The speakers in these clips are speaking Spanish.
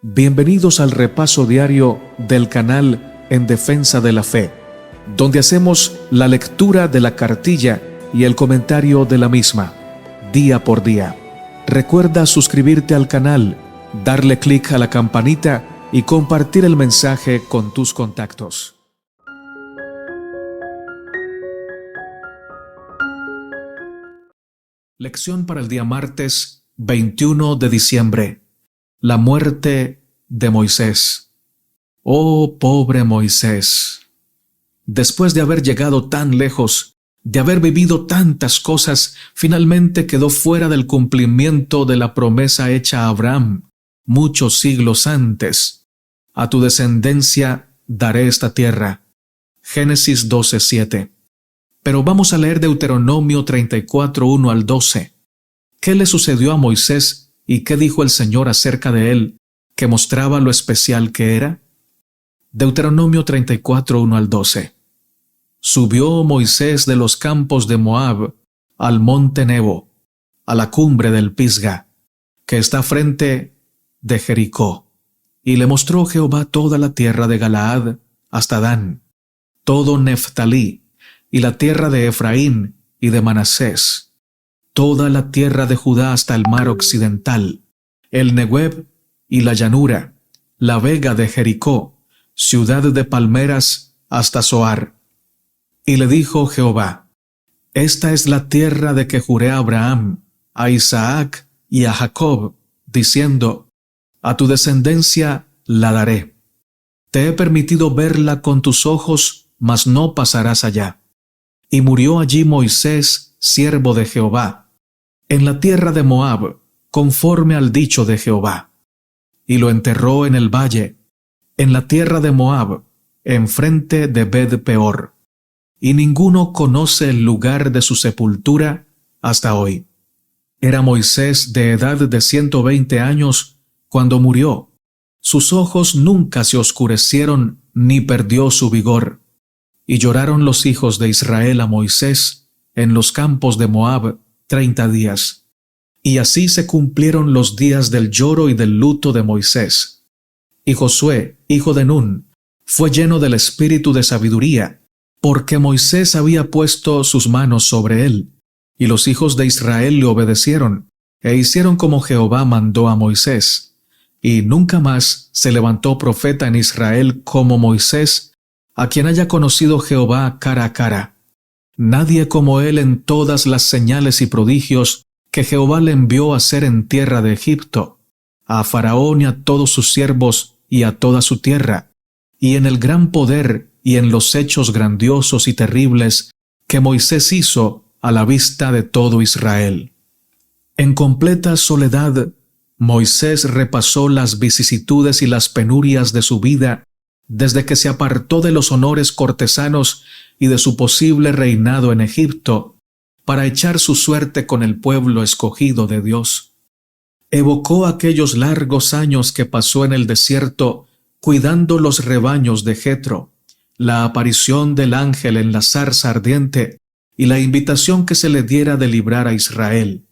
Bienvenidos al repaso diario del canal En Defensa de la Fe, donde hacemos la lectura de la cartilla y el comentario de la misma, día por día. Recuerda suscribirte al canal, darle clic a la campanita y compartir el mensaje con tus contactos. Lección para el día martes 21 de diciembre. La muerte de Moisés. Oh, pobre Moisés. Después de haber llegado tan lejos, de haber vivido tantas cosas, finalmente quedó fuera del cumplimiento de la promesa hecha a Abraham muchos siglos antes. A tu descendencia daré esta tierra. Génesis 12:7. Pero vamos a leer Deuteronomio 34, 1 al 12. ¿Qué le sucedió a Moisés y qué dijo el Señor acerca de él, que mostraba lo especial que era? Deuteronomio 34, 1 al 12. Subió Moisés de los campos de Moab al monte Nebo, a la cumbre del Pisga, que está frente de Jericó, y le mostró Jehová toda la tierra de Galaad hasta Dan, todo Neftalí, y la tierra de Efraín y de Manasés, toda la tierra de Judá hasta el mar occidental, el Negueb y la llanura, la vega de Jericó, ciudad de palmeras hasta Zoar. Y le dijo Jehová: Esta es la tierra de que juré a Abraham, a Isaac y a Jacob, diciendo: A tu descendencia la daré. Te he permitido verla con tus ojos, mas no pasarás allá. Y murió allí Moisés, siervo de Jehová, en la tierra de Moab, conforme al dicho de Jehová. Y lo enterró en el valle, en la tierra de Moab, enfrente de Bet-peor. Y ninguno conoce el lugar de su sepultura hasta hoy. Era Moisés de edad de 120 años cuando murió. Sus ojos nunca se oscurecieron ni perdió su vigor. Y lloraron los hijos de Israel a Moisés en los campos de Moab 30 días. Y así se cumplieron los días del lloro y del luto de Moisés. Y Josué, hijo de Nun, fue lleno del espíritu de sabiduría, porque Moisés había puesto sus manos sobre él. Y los hijos de Israel le obedecieron, e hicieron como Jehová mandó a Moisés. Y nunca más se levantó profeta en Israel como Moisés, a quien haya conocido Jehová cara a cara. Nadie como él en todas las señales y prodigios que Jehová le envió a hacer en tierra de Egipto, a Faraón y a todos sus siervos y a toda su tierra, y en el gran poder y en los hechos grandiosos y terribles que Moisés hizo a la vista de todo Israel. En completa soledad, Moisés repasó las vicisitudes y las penurias de su vida desde que se apartó de los honores cortesanos y de su posible reinado en Egipto, para echar su suerte con el pueblo escogido de Dios. Evocó aquellos largos años que pasó en el desierto cuidando los rebaños de Jetro, la aparición del ángel en la zarza ardiente y la invitación que se le diera de librar a Israel.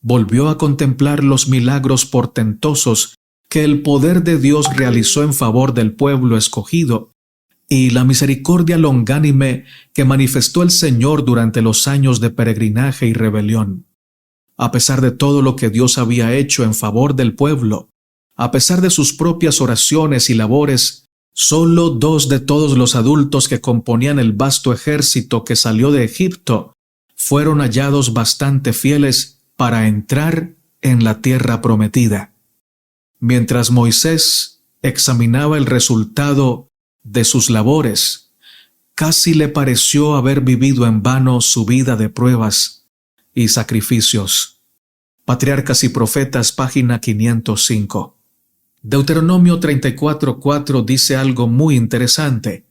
Volvió a contemplar los milagros portentosos que el poder de Dios realizó en favor del pueblo escogido, y la misericordia longánime que manifestó el Señor durante los años de peregrinaje y rebelión. A pesar de todo lo que Dios había hecho en favor del pueblo, a pesar de sus propias oraciones y labores, solo 2 de todos los adultos que componían el vasto ejército que salió de Egipto fueron hallados bastante fieles para entrar en la tierra prometida. Mientras Moisés examinaba el resultado de sus labores, casi le pareció haber vivido en vano su vida de pruebas y sacrificios. Patriarcas y Profetas, página 505. Deuteronomio 34:4 dice algo muy interesante.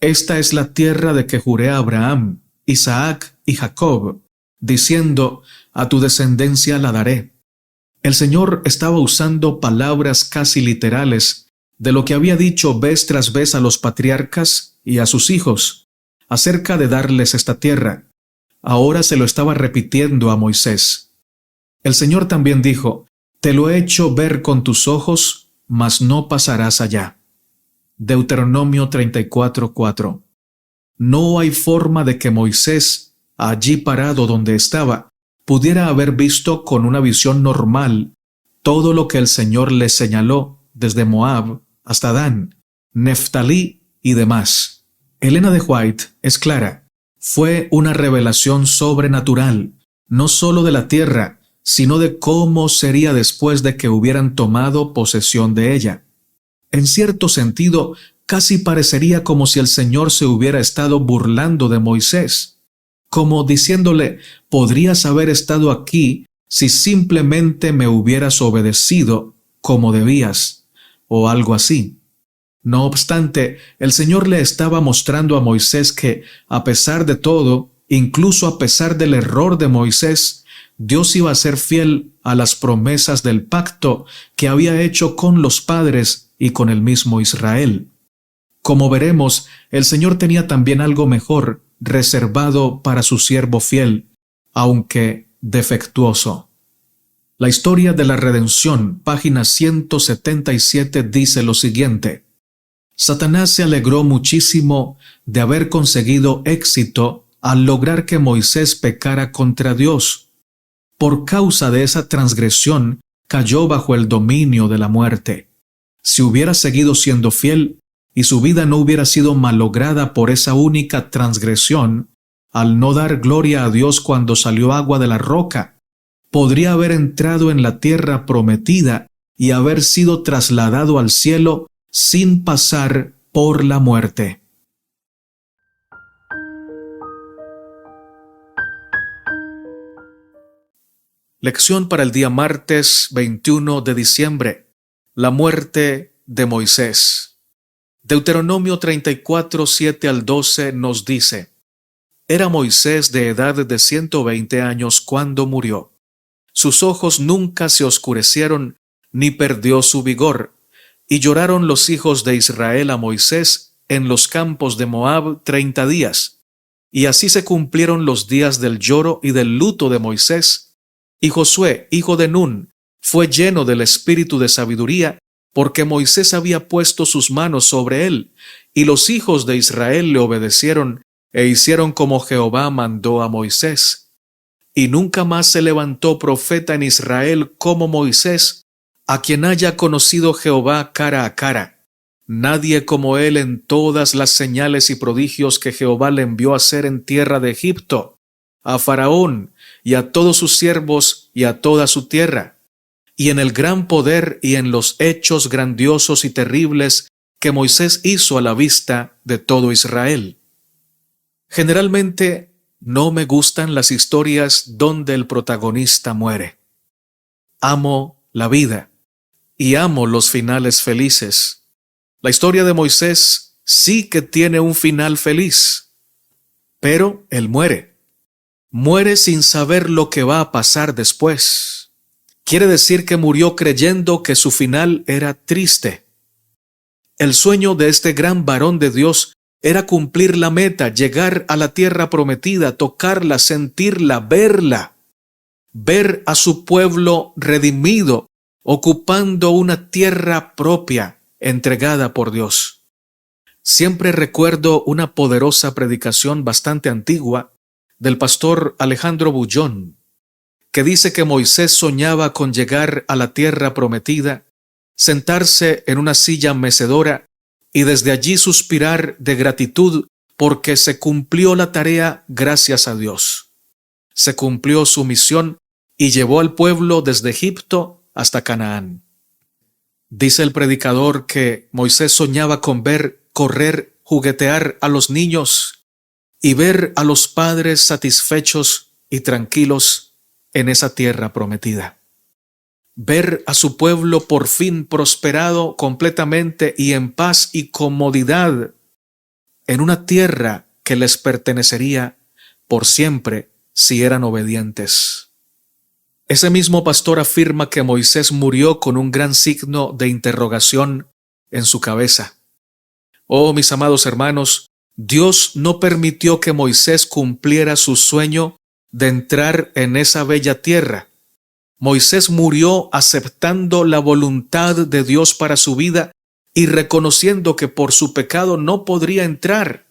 Esta es la tierra de que juré a Abraham, Isaac y Jacob, diciendo: A tu descendencia la daré. El Señor estaba usando palabras casi literales de lo que había dicho vez tras vez a los patriarcas y a sus hijos acerca de darles esta tierra. Ahora se lo estaba repitiendo a Moisés. El Señor también dijo: Te lo he hecho ver con tus ojos, mas no pasarás allá. Deuteronomio 34:4. No hay forma de que Moisés, allí parado donde estaba, pudiera haber visto con una visión normal todo lo que el Señor le señaló desde Moab hasta Dan, Neftalí y demás. Elena de White es clara. Fue una revelación sobrenatural, no solo de la tierra, sino de cómo sería después de que hubieran tomado posesión de ella. En cierto sentido, casi parecería como si el Señor se hubiera estado burlando de Moisés, como diciéndole: podrías haber estado aquí si simplemente me hubieras obedecido como debías, o algo así. No obstante, el Señor le estaba mostrando a Moisés que, a pesar de todo, incluso a pesar del error de Moisés, Dios iba a ser fiel a las promesas del pacto que había hecho con los padres y con el mismo Israel. Como veremos, el Señor tenía también algo mejor reservado para su siervo fiel, aunque defectuoso. La historia de la redención, página 177, dice lo siguiente: Satanás se alegró muchísimo de haber conseguido éxito al lograr que Moisés pecara contra Dios. Por causa de esa transgresión, cayó bajo el dominio de la muerte. Si hubiera seguido siendo fiel y su vida no hubiera sido malograda por esa única transgresión, al no dar gloria a Dios cuando salió agua de la roca, podría haber entrado en la tierra prometida y haber sido trasladado al cielo sin pasar por la muerte. Lección para el día martes 21 de diciembre. La muerte de Moisés. Deuteronomio 34, 7 al 12 nos dice: Era Moisés de edad de 120 años cuando murió. Sus ojos nunca se oscurecieron, ni perdió su vigor. Y lloraron los hijos de Israel a Moisés en los campos de Moab 30 días. Y así se cumplieron los días del lloro y del luto de Moisés. Y Josué, hijo de Nun, fue lleno del espíritu de sabiduría, porque Moisés había puesto sus manos sobre él, y los hijos de Israel le obedecieron e hicieron como Jehová mandó a Moisés. Y nunca más se levantó profeta en Israel como Moisés, a quien haya conocido Jehová cara a cara. Nadie como él en todas las señales y prodigios que Jehová le envió a hacer en tierra de Egipto, a Faraón y a todos sus siervos y a toda su tierra, y en el gran poder y en los hechos grandiosos y terribles que Moisés hizo a la vista de todo Israel. Generalmente no me gustan las historias donde el protagonista muere. Amo la vida y amo los finales felices. La historia de Moisés sí que tiene un final feliz, pero él muere. Muere sin saber lo que va a pasar después. Quiere decir que murió creyendo que su final era triste. El sueño de este gran varón de Dios era cumplir la meta, llegar a la tierra prometida, tocarla, sentirla, verla. Ver a su pueblo redimido, ocupando una tierra propia, entregada por Dios. Siempre recuerdo una poderosa predicación bastante antigua del pastor Alejandro Bullón, que dice que Moisés soñaba con llegar a la tierra prometida, sentarse en una silla mecedora y desde allí suspirar de gratitud porque se cumplió la tarea gracias a Dios. Se cumplió su misión y llevó al pueblo desde Egipto hasta Canaán. Dice el predicador que Moisés soñaba con ver correr, juguetear a los niños y ver a los padres satisfechos y tranquilos en esa tierra prometida. Ver a su pueblo por fin prosperado completamente y en paz y comodidad en una tierra que les pertenecería por siempre si eran obedientes. Ese mismo pastor afirma que Moisés murió con un gran signo de interrogación en su cabeza. Oh, mis amados hermanos, Dios no permitió que Moisés cumpliera su sueño de entrar en esa bella tierra. Moisés murió aceptando la voluntad de Dios para su vida y reconociendo que por su pecado no podría entrar.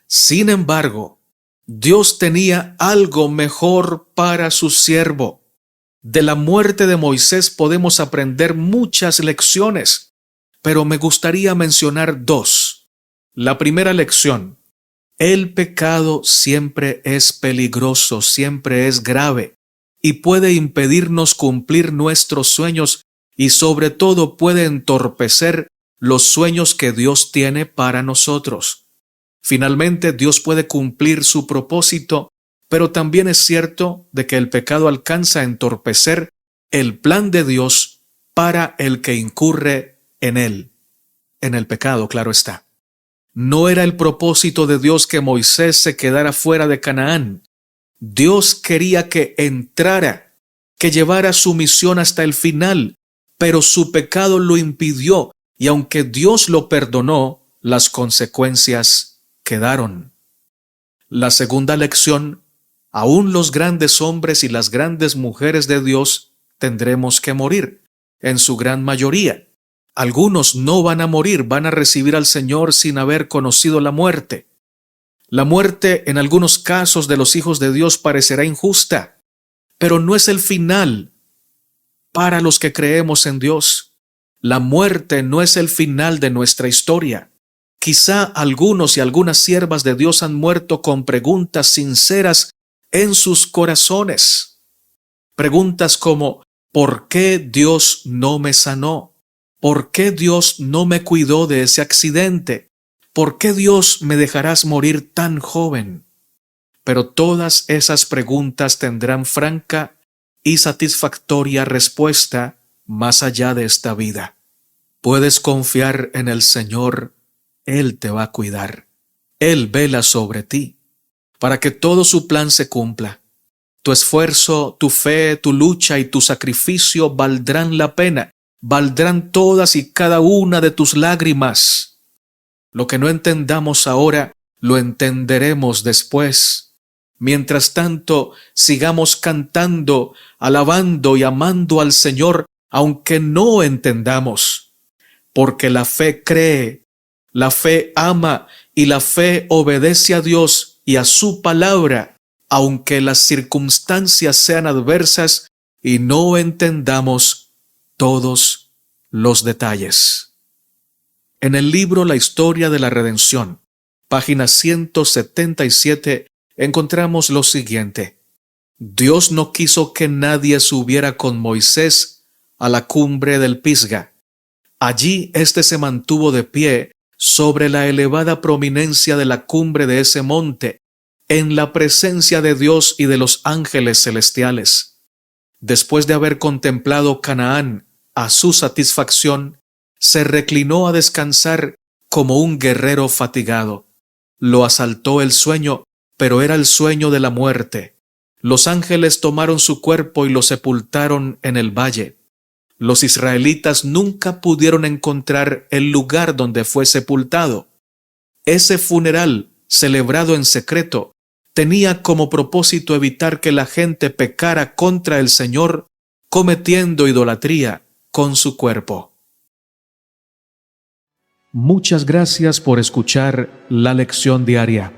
Sin embargo, Dios tenía algo mejor para su siervo. De la muerte de Moisés podemos aprender muchas lecciones, pero me gustaría mencionar dos. La primera lección: el pecado siempre es peligroso, siempre es grave y puede impedirnos cumplir nuestros sueños y sobre todo puede entorpecer los sueños que Dios tiene para nosotros. Finalmente, Dios puede cumplir su propósito, pero también es cierto de que el pecado alcanza a entorpecer el plan de Dios para el que incurre en él. En el pecado, claro está. No era el propósito de Dios que Moisés se quedara fuera de Canaán. Dios quería que entrara, que llevara su misión hasta el final, pero su pecado lo impidió, y aunque Dios lo perdonó, las consecuencias quedaron. La segunda lección: aún los grandes hombres y las grandes mujeres de Dios tendremos que morir, en su gran mayoría. Algunos no van a morir, van a recibir al Señor sin haber conocido la muerte. La muerte en algunos casos de los hijos de Dios parecerá injusta, pero no es el final para los que creemos en Dios. La muerte no es el final de nuestra historia. Quizá algunos y algunas siervas de Dios han muerto con preguntas sinceras en sus corazones. Preguntas como: ¿por qué Dios no me sanó? ¿Por qué Dios no me cuidó de ese accidente? ¿Por qué Dios me dejarás morir tan joven? Pero todas esas preguntas tendrán franca y satisfactoria respuesta más allá de esta vida. Puedes confiar en el Señor. Él te va a cuidar. Él vela sobre ti para que todo su plan se cumpla. Tu esfuerzo, tu fe, tu lucha y tu sacrificio valdrán la pena. Valdrán todas y cada una de tus lágrimas. Lo que no entendamos ahora, lo entenderemos después. Mientras tanto, sigamos cantando, alabando y amando al Señor, aunque no entendamos. Porque la fe cree, la fe ama y la fe obedece a Dios y a su palabra, aunque las circunstancias sean adversas y no entendamos todos los detalles. En el libro La historia de la redención, página 177, encontramos lo siguiente: Dios no quiso que nadie subiera con Moisés a la cumbre del Pisga. Allí éste se mantuvo de pie sobre la elevada prominencia de la cumbre de ese monte, en la presencia de Dios y de los ángeles celestiales. Después de haber contemplado Canaán a su satisfacción, se reclinó a descansar como un guerrero fatigado. Lo asaltó el sueño, pero era el sueño de la muerte. Los ángeles tomaron su cuerpo y lo sepultaron en el valle. Los israelitas nunca pudieron encontrar el lugar donde fue sepultado. Ese funeral, celebrado en secreto, tenía como propósito evitar que la gente pecara contra el Señor, cometiendo idolatría con su cuerpo. Muchas gracias por escuchar la lección diaria.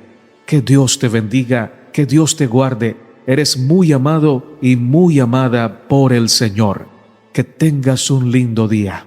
Que Dios te bendiga, que Dios te guarde. Eres muy amado y muy amada por el Señor. Que tengas un lindo día.